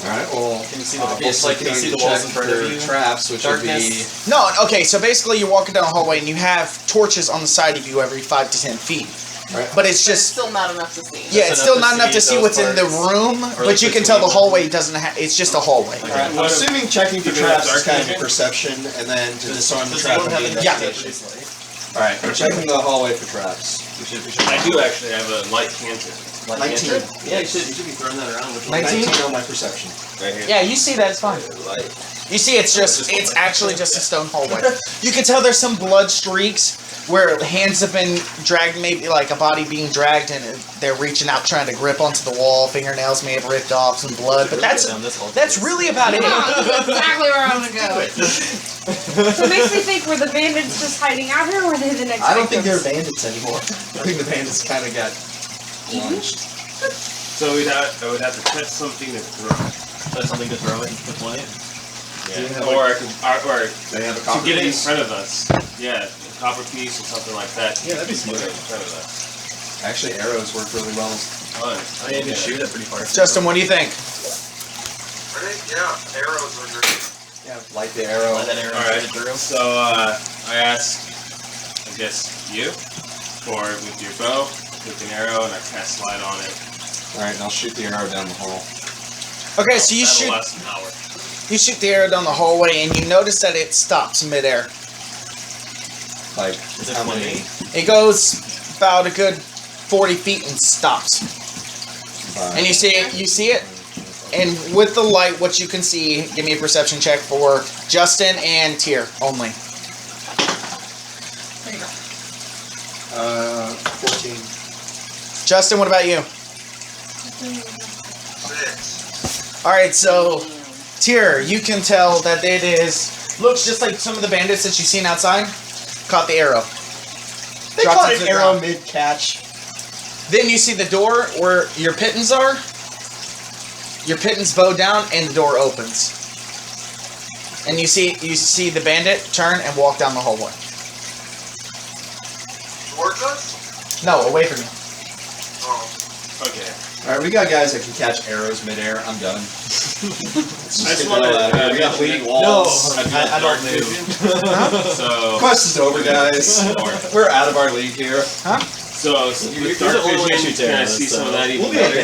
Speaker 8: Alright, well,
Speaker 7: Can you see the
Speaker 8: obviously
Speaker 7: can you see
Speaker 8: going
Speaker 7: the
Speaker 8: to
Speaker 7: walls
Speaker 8: check
Speaker 7: in front of
Speaker 8: for
Speaker 7: you?
Speaker 8: traps, which
Speaker 7: Darkness.
Speaker 1: No, okay, so basically you're walking down a hallway and you have torches on the side of you every 5 to 10 feet.
Speaker 8: Right.
Speaker 1: But it's
Speaker 6: It's
Speaker 1: just,
Speaker 6: still not enough to see.
Speaker 1: yeah, it's still not enough to see
Speaker 7: those
Speaker 1: what's in the
Speaker 7: parts.
Speaker 1: room,
Speaker 7: Or
Speaker 1: but
Speaker 7: like
Speaker 1: you can tell the
Speaker 7: between.
Speaker 1: hallway doesn't have, it's just a hallway.
Speaker 4: Alright, I'm
Speaker 5: What if-
Speaker 4: assuming checking for
Speaker 5: Do you have
Speaker 4: traps is
Speaker 5: dark
Speaker 4: kind of a
Speaker 5: vision?
Speaker 4: perception, and then to disarm the
Speaker 7: Does
Speaker 4: trap
Speaker 7: anyone
Speaker 4: would
Speaker 7: have
Speaker 4: be
Speaker 7: an
Speaker 1: Yeah.
Speaker 4: investigation.
Speaker 7: investigation?
Speaker 4: Alright, we're checking the hallway for traps.
Speaker 7: We should
Speaker 5: I do actually have a light cantrip
Speaker 4: 19.
Speaker 7: Yeah, you should be throwing that around. With
Speaker 1: 19?
Speaker 4: 19 on my perception.
Speaker 5: right here.
Speaker 1: Yeah, you see that, it's fine.
Speaker 5: Light.
Speaker 1: You see, it's actually just a stone hallway. You can tell there's some blood streaks where hands have been dragged, maybe like a body being dragged, and they're reaching out trying to grip onto the wall. Fingernails may have ripped off, some blood, but that's really about it.
Speaker 3: That's exactly where I'm gonna go. So it makes me think, were the bandits just hiding out here, or were they the next
Speaker 4: I don't think they're
Speaker 3: victims?
Speaker 4: bandits anymore. I think the bandits kind of got launched.
Speaker 5: So I would have to touch something to throw.
Speaker 7: That's something to throw it and deploy it.
Speaker 5: Yeah. Or I could, or
Speaker 8: they have a
Speaker 5: to
Speaker 8: copper
Speaker 5: get it in
Speaker 8: piece.
Speaker 5: front of us. Yeah, a copper piece or something like that.
Speaker 7: Yeah, that'd be
Speaker 5: Get it
Speaker 7: smart.
Speaker 5: in front of us.
Speaker 4: Actually, arrows work really well.
Speaker 5: Fun.
Speaker 7: I mean, you can shoot it pretty far.
Speaker 1: Justin, what do you think?
Speaker 2: I think, yeah, arrows are great.
Speaker 4: Yeah, light the arrow.
Speaker 7: Let that arrow
Speaker 5: Alright.
Speaker 7: shoot it through.
Speaker 5: So I ask, I guess you, for with your bow, with an arrow, and I cast light on it.
Speaker 4: Alright, and I'll shoot the arrow down the hall.
Speaker 1: Okay, so you
Speaker 5: That'll
Speaker 1: shoot
Speaker 5: last an hour.
Speaker 1: the arrow down the hallway, and you notice that it stops midair.
Speaker 4: Like,
Speaker 7: Is it
Speaker 4: how
Speaker 7: 20?
Speaker 4: many?
Speaker 1: It goes about a good 40 feet and stops. And you see it, and with the light, what you can see, give me a perception check for Justin and Tyr only.
Speaker 4: 14.
Speaker 1: Justin, what about you?
Speaker 2: 6.
Speaker 1: Alright, so Tyr, you can tell that it looks just like some of the bandits that you've seen outside. Caught the arrow.
Speaker 4: They
Speaker 1: Drops
Speaker 4: caught
Speaker 1: it to
Speaker 4: an
Speaker 1: the
Speaker 4: arrow
Speaker 1: ground.
Speaker 4: mid-catch.
Speaker 1: Then you see the door where your pittons are. Your pittons bow down, and the door opens. And you see the bandit turn and walk down the hallway.
Speaker 2: Towards us?
Speaker 1: No, away from you.
Speaker 2: Oh.
Speaker 5: Okay.
Speaker 4: Alright, we got guys that can catch arrows midair. I'm done.
Speaker 5: I just want to.
Speaker 4: We got bleeding walls.
Speaker 5: I don't move. So.
Speaker 4: Quest is over, guys. We're out of our league here.
Speaker 5: So
Speaker 7: You're
Speaker 5: with
Speaker 7: the
Speaker 5: dark
Speaker 7: only one that
Speaker 5: vision,
Speaker 7: shoots
Speaker 5: can I
Speaker 7: arrows,
Speaker 5: see some of
Speaker 7: so
Speaker 5: that even
Speaker 4: We'll be
Speaker 5: better?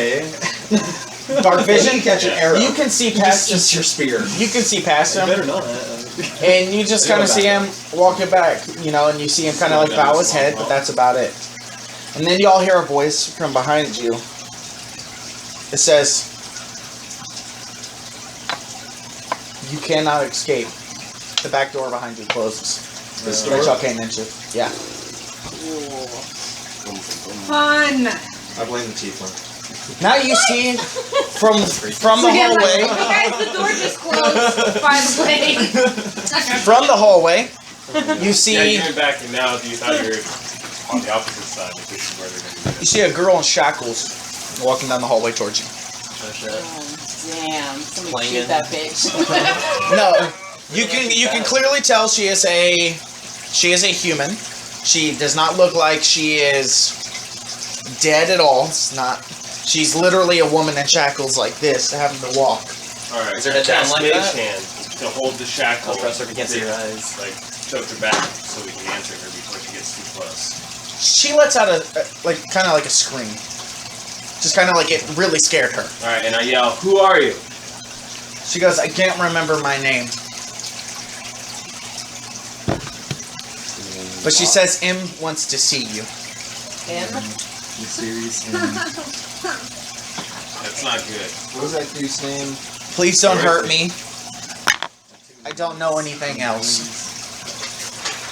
Speaker 4: okay.
Speaker 1: Dark vision.
Speaker 4: Catch an
Speaker 5: Yeah.
Speaker 4: arrow.
Speaker 1: You can see
Speaker 4: Just
Speaker 1: past
Speaker 4: use your spear.
Speaker 1: You can see past
Speaker 7: You
Speaker 1: him,
Speaker 7: better know that.
Speaker 1: and you just kind of see him walking back, and you see him kind of like bow his head, but that's about it. And then y'all hear a voice from behind you. It says, "You cannot escape." the back door behind you closes.
Speaker 4: This
Speaker 1: That
Speaker 4: door?
Speaker 1: y'all came into. Yeah.
Speaker 3: Fun.
Speaker 8: I blame the tiefling.
Speaker 1: Now you see from the hallway.
Speaker 3: Guys, the door just closed, by the way.
Speaker 1: From the hallway, you see
Speaker 5: Yeah, you went back and now you thought you were on the opposite side, but this is where they're going to
Speaker 1: you see a girl in shackles walking down the hallway towards you.
Speaker 6: Damn. Somebody
Speaker 7: Playing
Speaker 6: shoot
Speaker 7: it.
Speaker 6: that bitch.
Speaker 1: No, you can clearly tell she is a human. She does not look like she is dead at all. It's not. She's literally a woman in shackles like this, having to walk.
Speaker 5: Alright,
Speaker 7: Is there a down like
Speaker 5: mage
Speaker 7: that?
Speaker 5: hand to hold the shackle.
Speaker 7: I'll press her against your eyes.
Speaker 5: Like, choke her back so we can answer her before she gets too close.
Speaker 1: She lets out a kind of like a scream. Just kind of like it really scared her.
Speaker 5: Alright, and I yell, "Who are you?"
Speaker 1: She goes, I can't remember my name. But she says M wants to see you.
Speaker 6: Him?
Speaker 7: You serious?
Speaker 5: That's not good.
Speaker 8: What was that dude's name?
Speaker 1: Please don't hurt me. I don't know anything else.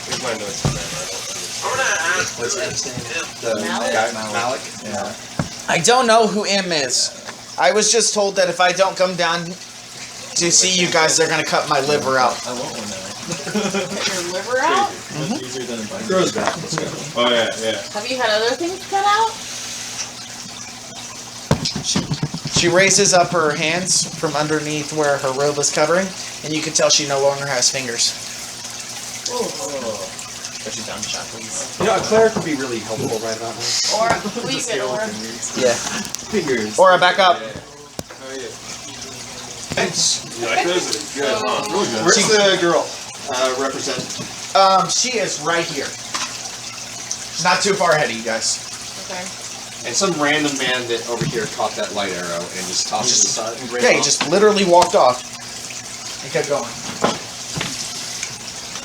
Speaker 5: Here's my notes on that.
Speaker 8: What's M's name? The
Speaker 6: Malik?
Speaker 8: guy Malik?
Speaker 7: Yeah.
Speaker 1: I don't know who M is. I was just told that if I don't come down to see you guys, they're gonna cut my liver out.
Speaker 7: I want one now.
Speaker 6: Get your liver out?
Speaker 7: Much easier than a bite.
Speaker 8: Grows back. Let's go.
Speaker 5: Oh, yeah, yeah.
Speaker 6: Have you had other things cut out?
Speaker 1: She raises up her hands from underneath where her robe is covering, and you can tell she no longer has fingers.
Speaker 7: But she's down shackles.
Speaker 8: You know, a cleric would be really helpful right about now.
Speaker 6: Or leave it, or
Speaker 1: Yeah.
Speaker 8: Fingers.
Speaker 1: Or back up.
Speaker 5: Oh, yeah. You like those? Are good, huh?
Speaker 8: Really good. Where's the girl? Represent.
Speaker 1: She is right here. She's not too far ahead of you guys.
Speaker 6: okay.
Speaker 8: And some random man that over here caught that light arrow and just tossed it aside and ran
Speaker 1: Yeah, he
Speaker 8: off.
Speaker 1: just literally walked off and kept going.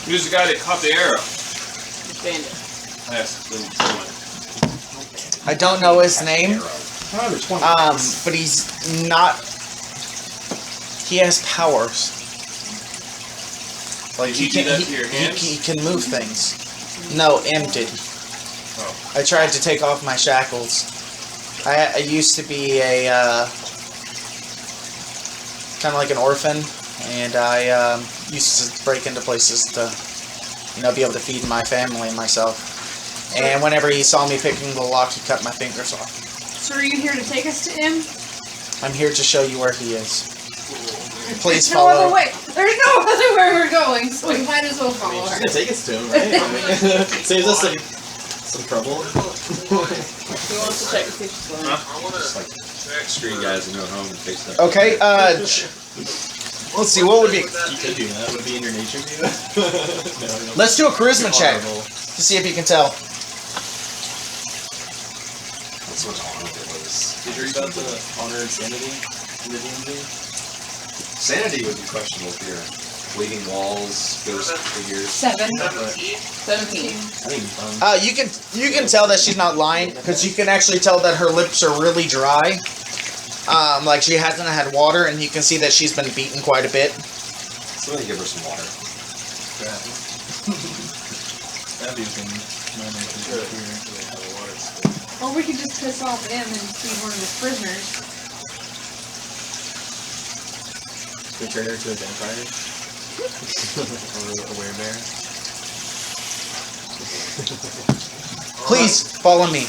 Speaker 5: Who's the guy that caught the arrow?
Speaker 6: Bandit.
Speaker 5: Yes, the woman.
Speaker 1: I don't know his name,
Speaker 8: However, 20.
Speaker 1: but he's not. He has powers. Like
Speaker 5: Did he do that to your hands?
Speaker 1: he can move things. No, M did.
Speaker 5: Oh.
Speaker 1: I tried to take off my shackles. I used to be a kind of like an orphan, and I used to break into places to, be able to feed my family and myself. And whenever he saw me picking the lock, he cut my fingers off.
Speaker 3: So are you here to take us to him?
Speaker 1: I'm here to show you where he is. Please
Speaker 3: There's no other
Speaker 1: follow.
Speaker 3: way. There's no other way we're going, so we might as well
Speaker 7: I mean,
Speaker 3: follow
Speaker 7: she's
Speaker 3: her.
Speaker 7: gonna take us to him, right? I mean, saves us some trouble.
Speaker 6: He wants to check to see if she's going.
Speaker 8: Just like street guys and go home and fix that.
Speaker 1: Okay, let's see, what would be...
Speaker 7: You could do that. Would it be in your nature to do that? No.
Speaker 1: Let's do a charisma check
Speaker 7: Horrible.
Speaker 1: to see if you can tell.
Speaker 8: That's what honorable is.
Speaker 7: Did you read about the honor and sanity in the D&D?
Speaker 8: Sanity would be questionable if you're bleeding walls, ghost figures.
Speaker 3: 7.
Speaker 6: 17.
Speaker 7: I think it's fun.
Speaker 1: You can tell that she's not lying, because you can actually tell that her lips are really dry. Like she hasn't had water, and you can see that she's been beaten quite a bit.
Speaker 8: Somebody give her some water.
Speaker 7: Crap. That'd be a thing. My nature here.
Speaker 3: Or we could just piss off him and feed one of his prisoners.
Speaker 7: Could turn her to a vampire. Or a werebear.
Speaker 1: Please, follow me.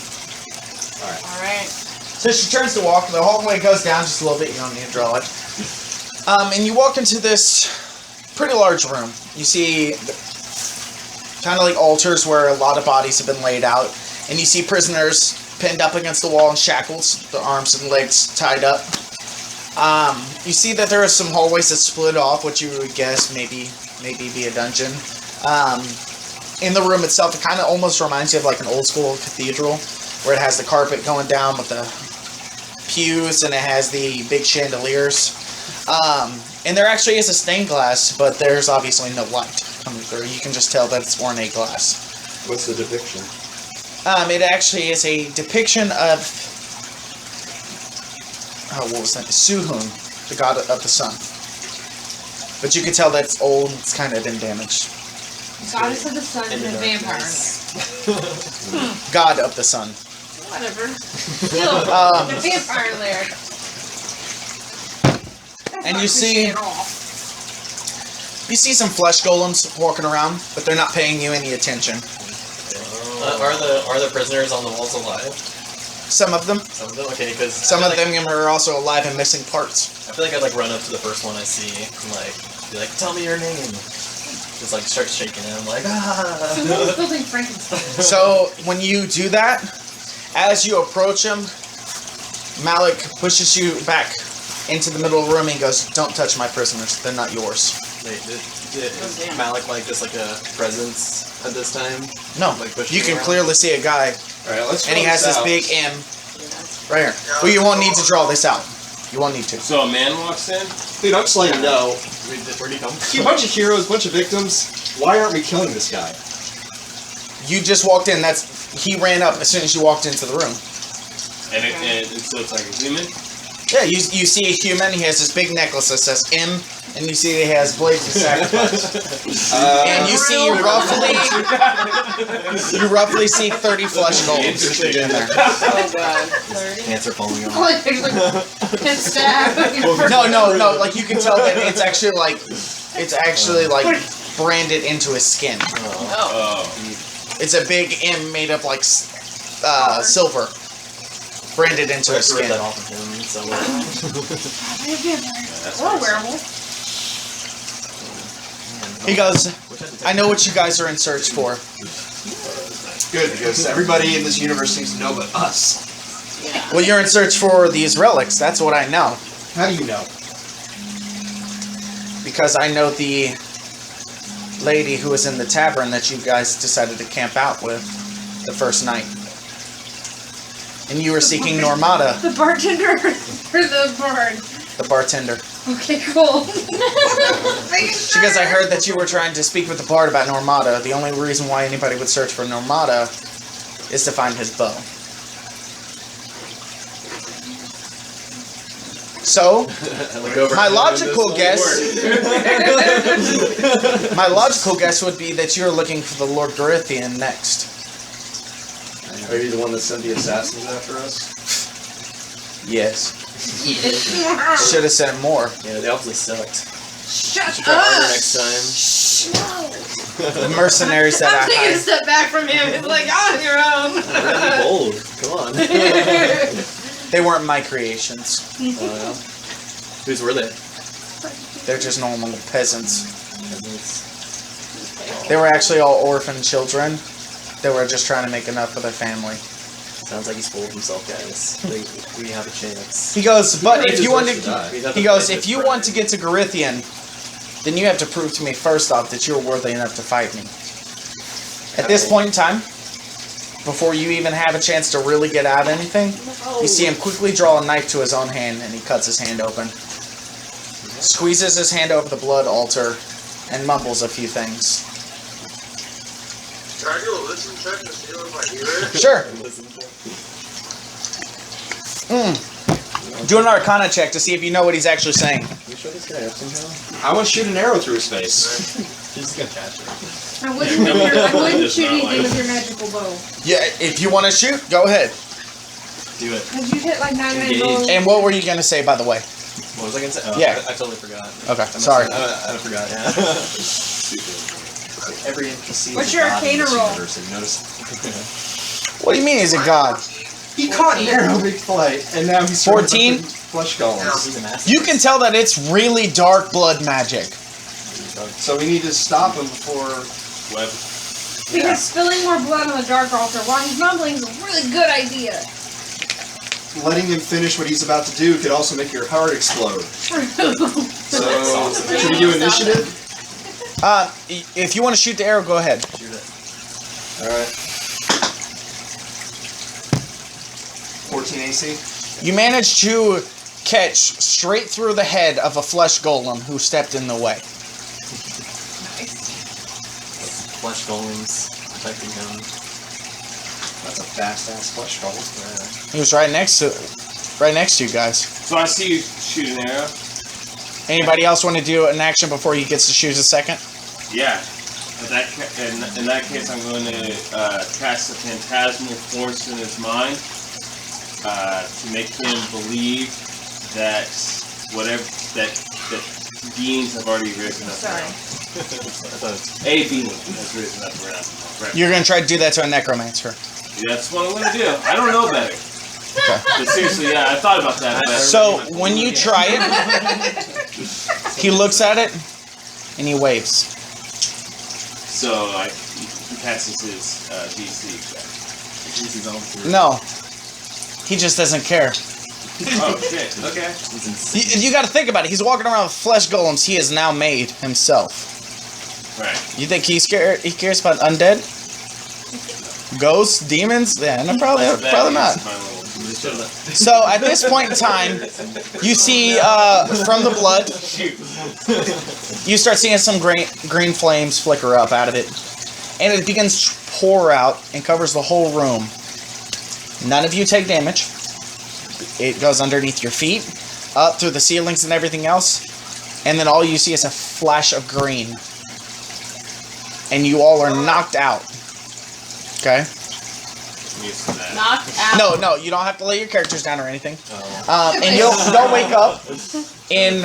Speaker 6: Alright.
Speaker 1: So she turns to walk, the hallway goes down just a little bit, you don't need to draw it. And you walk into this pretty large room. You see kind of like altars where a lot of bodies have been laid out. And you see prisoners pinned up against the wall in shackles, their arms and legs tied up. You see that there are some hallways that split off, what you would guess maybe be a dungeon. In the room itself, it kind of almost reminds you of like an old school cathedral, where it has the carpet going down with the pews, and it has the big chandeliers. And there actually is a stained glass, but there's obviously no light coming through. You can just tell that it's ornate glass.
Speaker 8: What's the depiction?
Speaker 1: It actually is a depiction of what was that? Suhun, the god of the sun. But you can tell that it's old. It's kind of been damaged.
Speaker 3: Goddess of the sun and a vampire.
Speaker 1: God of the sun.
Speaker 3: Whatever. Still,
Speaker 1: Um,
Speaker 3: the vampire lair.
Speaker 1: And you see some flesh golems walking around, but they're not paying you any attention.
Speaker 7: Are the prisoners on the walls alive?
Speaker 1: Some of them.
Speaker 7: Some of them? Okay, because
Speaker 1: Some of them are also alive and missing parts.
Speaker 7: I feel like I'd run up to the first one I see and be like, tell me your name. Just start shaking it. I'm like, ah.
Speaker 3: Someone's building Frankenstein.
Speaker 1: So when you do that, as you approach him, Malik pushes you back into the middle of the room and he goes, "Don't touch my prisoners. They're not yours."
Speaker 7: Wait, is Malik just a presence at this time?
Speaker 1: No.
Speaker 7: pushing
Speaker 1: You can
Speaker 7: around?
Speaker 1: clearly see a guy,
Speaker 4: Alright, let's
Speaker 1: and he
Speaker 4: roll
Speaker 1: has
Speaker 4: this
Speaker 1: this
Speaker 4: out.
Speaker 1: big M right here. Well, you won't need to draw this out. You won't need to.
Speaker 5: So a man walks in.
Speaker 4: Dude, I'm just letting you know.
Speaker 7: Where'd he come
Speaker 4: See, a bunch of heroes, bunch of victims. Why aren't we killing this guy?
Speaker 1: You just walked in. He ran up as soon as you walked into the room.
Speaker 5: And so it's like a human.
Speaker 1: Yeah, you see a human. He has this big necklace that says M, and you see he has blades of sacrifice. And you see roughly see 30 flesh golems in there.
Speaker 6: Oh god. 30?
Speaker 7: Pants are falling off.
Speaker 3: And stab.
Speaker 1: No. Like you can tell that it's actually branded into his skin.
Speaker 6: Oh.
Speaker 1: It's a big M made of silver, branded into his
Speaker 7: Rip
Speaker 1: skin.
Speaker 7: that off of him. So,
Speaker 3: Or a werewolf.
Speaker 1: He goes, "I know what you guys are in search for.
Speaker 4: Good, because everybody in this universe needs to know but us.
Speaker 6: Yeah.
Speaker 1: Well, you're in search for these relics. That's what I know,
Speaker 4: How do you know?
Speaker 1: because I know the lady who was in the tavern that you guys decided to camp out with the first night. And you were seeking Normata,
Speaker 3: The bartender or the bard?
Speaker 1: the bartender.
Speaker 3: Okay, cool.
Speaker 1: She goes, I heard that you were trying to speak with the bard about Normata. The only reason why anybody would search for Normata is to find his bow. So, my logical guess would be that you're looking for the Lord Garithian next.
Speaker 4: Are you the one that sent the assassins after us?
Speaker 1: Yes. Should have said more.
Speaker 7: yeah, they obviously sucked.
Speaker 3: Shut
Speaker 7: Try harder
Speaker 3: up!
Speaker 7: next time.
Speaker 1: The mercenaries that
Speaker 3: I'm
Speaker 1: I
Speaker 3: taking a
Speaker 1: hired.
Speaker 3: step back from him. It's like, on your own.
Speaker 7: Be bold. Come on.
Speaker 1: They weren't my creations.
Speaker 7: Whose were they?
Speaker 1: They're just normal peasants. They were actually all orphan children. They were just trying to make enough for their family.
Speaker 7: Sounds like he's full of himself, guys. We have a chance.
Speaker 1: He goes, but if you want
Speaker 4: deserves to die.
Speaker 1: to, he goes, if you want to get to Garithian, then you have to prove to me first off that you're worthy enough to fight me. At this point in time, before you even have a chance to really get out anything, you see him quickly draw a knife to his own hand, and he cuts his hand open. Squeezes his hand over the blood altar, and mumbles a few things.
Speaker 2: Can I do a listen check to see if I hear it?
Speaker 1: Sure. Do an Arcana check to see if you know what he's actually saying.
Speaker 7: Can you show this guy up somehow?
Speaker 4: I want to shoot an arrow through his face.
Speaker 7: He's just gonna catch it.
Speaker 3: I wouldn't shoot anything with your magical bow.
Speaker 1: Yeah, if you want to shoot, go ahead.
Speaker 7: Do it.
Speaker 3: Because you hit like 99
Speaker 7: Engage.
Speaker 3: rolls.
Speaker 1: And what were you going to say, by the way?
Speaker 7: What was I gonna say? Oh,
Speaker 1: Yeah.
Speaker 7: I totally forgot.
Speaker 1: Okay, sorry.
Speaker 7: I forgot, yeah. Every NPC
Speaker 3: What's
Speaker 7: is
Speaker 3: your
Speaker 7: a god in
Speaker 3: arcana
Speaker 7: this
Speaker 3: roll?
Speaker 7: universe, have you noticed?
Speaker 1: What do you mean he's a god?
Speaker 4: He caught an arrow mid-flight, and now he's
Speaker 1: 14?
Speaker 4: flesh golems.
Speaker 7: He's a master.
Speaker 1: You can tell that it's really dark blood magic.
Speaker 4: So we need to stop him before...
Speaker 5: Web.
Speaker 3: Because spilling more blood on the dark altar while he's mumbling is a really good idea.
Speaker 4: Letting him finish what he's about to do could also make your heart explode.
Speaker 3: True.
Speaker 4: So, should we do initiative?
Speaker 1: If you want to shoot the arrow, go ahead.
Speaker 7: Shoot it.
Speaker 4: Alright. 14 AC.
Speaker 1: You managed to catch straight through the head of a flesh golem who stepped in the way.
Speaker 7: Flesh golems protecting him.
Speaker 4: That's a fast-ass flesh golem.
Speaker 1: He was right next to you guys.
Speaker 5: So I see you shoot an arrow.
Speaker 1: Anybody else want to do an action before he gets to choose a second?
Speaker 5: Yeah. In that case, I'm going to cast a phantasmal force in his mind to make him believe that that beings have already risen up.
Speaker 6: Sorry.
Speaker 5: A being has risen up around. Right.
Speaker 1: You're going to try to do that to a necromancer.
Speaker 5: That's what I'm going to do. I don't know better. But seriously, yeah, I thought about that. But
Speaker 1: So when you try it, he looks at it and he waves.
Speaker 5: So he passes his DC check.
Speaker 1: No, he just doesn't care.
Speaker 5: Oh shit! Okay.
Speaker 1: You got to think about it. He's walking around with flesh golems he has now made himself.
Speaker 5: Right.
Speaker 1: You think he's scared? He cares about undead, ghosts, demons? Yeah, no, probably not. So at this point in time, you see from the blood, you start seeing some green flames flicker up out of it, and it begins to pour out and covers the whole room. None of you take damage. It goes underneath your feet, up through the ceilings and everything else, and then all you see is a flash of green, and you all are knocked out. Okay.
Speaker 6: Knocked out.
Speaker 1: No, you don't have to lay your characters down or anything. And you'll wake up in.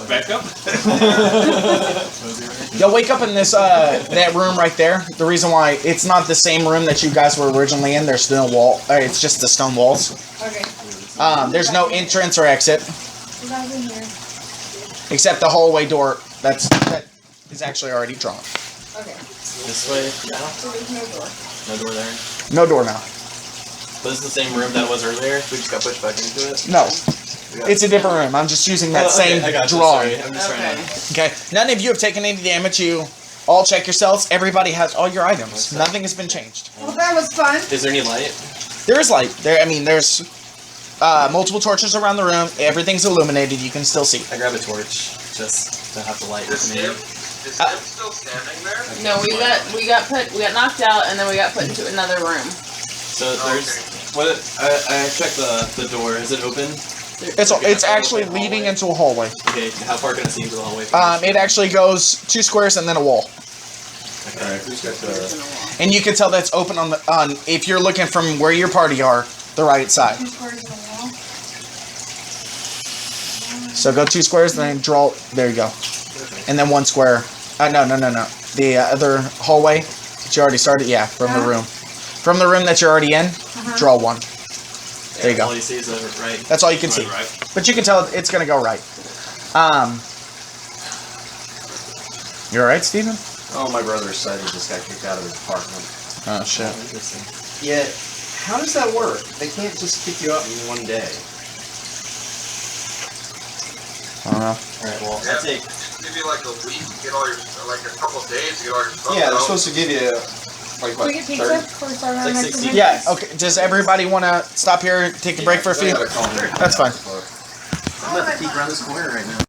Speaker 5: Becca?
Speaker 1: You'll wake up in this that room right there. The reason why it's not the same room that you guys were originally in. There's no wall. It's just the stone walls.
Speaker 3: Okay.
Speaker 1: There's no entrance or exit
Speaker 3: What else in here?
Speaker 1: except the hallway door. That is actually already drawn.
Speaker 3: Okay.
Speaker 7: This way? Yeah.
Speaker 3: So there's no door.
Speaker 7: No door there.
Speaker 1: No door now.
Speaker 7: But this is the same room that was earlier? We just got pushed back into it?
Speaker 1: No, it's a different room. I'm just using that same
Speaker 7: I got you,
Speaker 1: drawing.
Speaker 7: sorry. I'm just trying to...
Speaker 1: Okay. None of you have taken any damage. You all check yourselves. Everybody has all your items. Nothing has been changed.
Speaker 3: Well, that was fun.
Speaker 7: Is there any light?
Speaker 1: There is light. There's multiple torches around the room. Everything's illuminated. You can still see.
Speaker 7: I grab a torch just to have the light with me.
Speaker 2: Is Tim still standing there?
Speaker 6: No, we got knocked out, and then we got put into another room.
Speaker 7: So there's... What? I checked the door. Is it open?
Speaker 1: It's actually leading into a hallway.
Speaker 7: Okay, how far can I see into the hallway?
Speaker 1: It actually goes 2 squares and then a wall.
Speaker 8: Alright, who's got the...
Speaker 1: And you can tell that's open on if you're looking from where your party are, the right side.
Speaker 3: 2 squares in a wall.
Speaker 1: So go 2 squares and then draw. There you go. And then 1 square. No. The other hallway that you already started. Yeah, from the room. From the room that you're already in, draw 1. There you go.
Speaker 7: All you see is the right.
Speaker 1: That's all you can see.
Speaker 5: Right.
Speaker 1: But you can tell it's going to go right. You alright, Steven?
Speaker 8: Oh, my brother's side just got kicked out of his apartment.
Speaker 1: Oh, shit.
Speaker 7: Interesting.
Speaker 8: Yeah, how does that work? They can't just kick you out in one day.
Speaker 1: I don't know.
Speaker 7: Alright, well,
Speaker 2: Yeah.
Speaker 7: I'll take...
Speaker 2: Give you like a week to get all your, like a couple of days to get all your stuff
Speaker 8: Yeah, they're
Speaker 2: out.
Speaker 8: supposed to give you, like,
Speaker 3: Can we
Speaker 8: what,
Speaker 3: get pizza
Speaker 8: 30?
Speaker 3: before we start our
Speaker 7: It's like
Speaker 3: next
Speaker 7: 60.
Speaker 3: event?
Speaker 1: Yeah, okay. Does everybody want to stop here and take a break for a few?
Speaker 8: I gotta call him.
Speaker 1: That's fine.
Speaker 8: I'm at the peek around this corner right now.